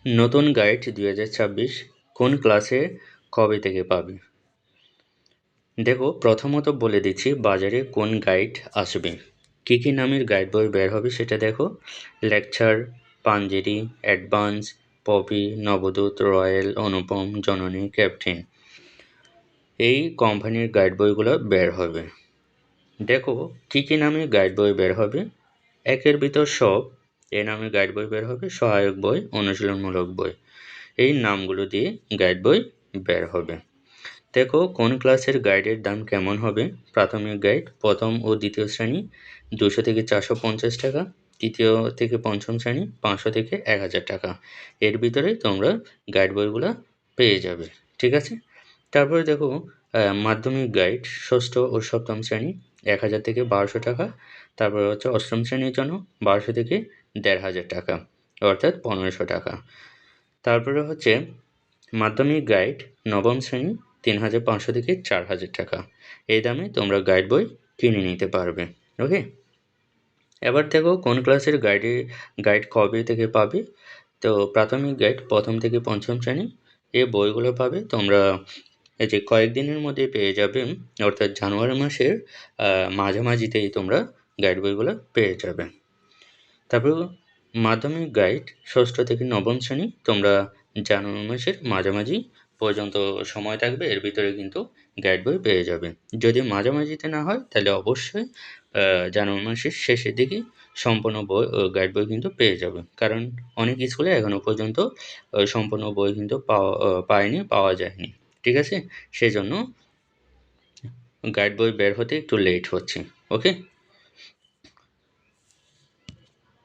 নতুন গাইড 2026 কোন ক্লাসে কবে থেকে পাবে? দেখো, প্রথমত বলে দিচ্ছি বাজারে কোন গাইড আসবে। কী নামের গাইড বই বের হবে সেটা দেখো। Lecture, Panjeri, advance, Popy, Nabadut, royal, Anupam, Janani, captain, এই কোম্পানির গাইড বইগুলো বের হবে। দেখো কী নামে গাইড বই বের হবে। একের ভিতর সব এই নামে গাইড বই বের হবে। সহায়ক বই, অনুশীলনমূলক বই, এই নামগুলো দিয়ে গাইড বই বের হবে। দেখো কোন ক্লাসের গাইডের দাম কেমন হবে। প্রাথমিক গাইড প্রথম ও দ্বিতীয় শ্রেণী 200 থেকে 450 টাকা, তৃতীয় থেকে পঞ্চম শ্রেণী 500 থেকে 1000 টাকা। এর ভিতরে তোমরা গাইড বইগুলো পেয়ে যাবে, ঠিক আছে। তারপরে দেখো মাধ্যমিক গাইড ষষ্ঠ ও সপ্তম শ্রেণী 1000 থেকে 1200 টাকা। তারপরে হচ্ছে অষ্টম শ্রেণীর জন্য 1200 থেকে 1500 টাকা, অর্থাৎ 1500 টাকা। তারপরে হচ্ছে মাধ্যমিক গাইড নবম শ্রেণী 3500 থেকে 4000 টাকা। এই দামে তোমরা গাইড বই কিনে নিতে পারবে। ওকে, এবার দেখো কোন ক্লাসের গাইড কবে থেকে পাবে। তো প্রাথমিক গাইড প্রথম থেকে পঞ্চম শ্রেণী এই বইগুলো পাবে তোমরা এই যে কয়েকদিনের মধ্যে পেয়ে যাবে, অর্থাৎ জানুয়ারি মাসের মাঝামাঝিতেই তোমরা গাইড বইগুলো পেয়ে যাবে। তারপর মাধ্যমিক গাইড ষষ্ঠ থেকে নবম শ্রেণী তোমরা জানুয়ারি মাসের মাঝামাঝি পর্যন্ত সময় থাকবে, এর ভিতরে কিন্তু গাইড বই পেয়ে যাবে। যদি মাঝামাঝিতে না হয় তাহলে অবশ্যই জানুয়ারি মাসের শেষের দিকে সম্পূর্ণ বই গাইড বই কিন্তু পেয়ে যাবে, কারণ অনেক স্কুলে এখনও পর্যন্ত সম্পূর্ণ বই কিন্তু পাওয়া যায়নি, ঠিক আছে। সেজন্য গাইড বই বের হতে একটু লেট হচ্ছে। ওকে।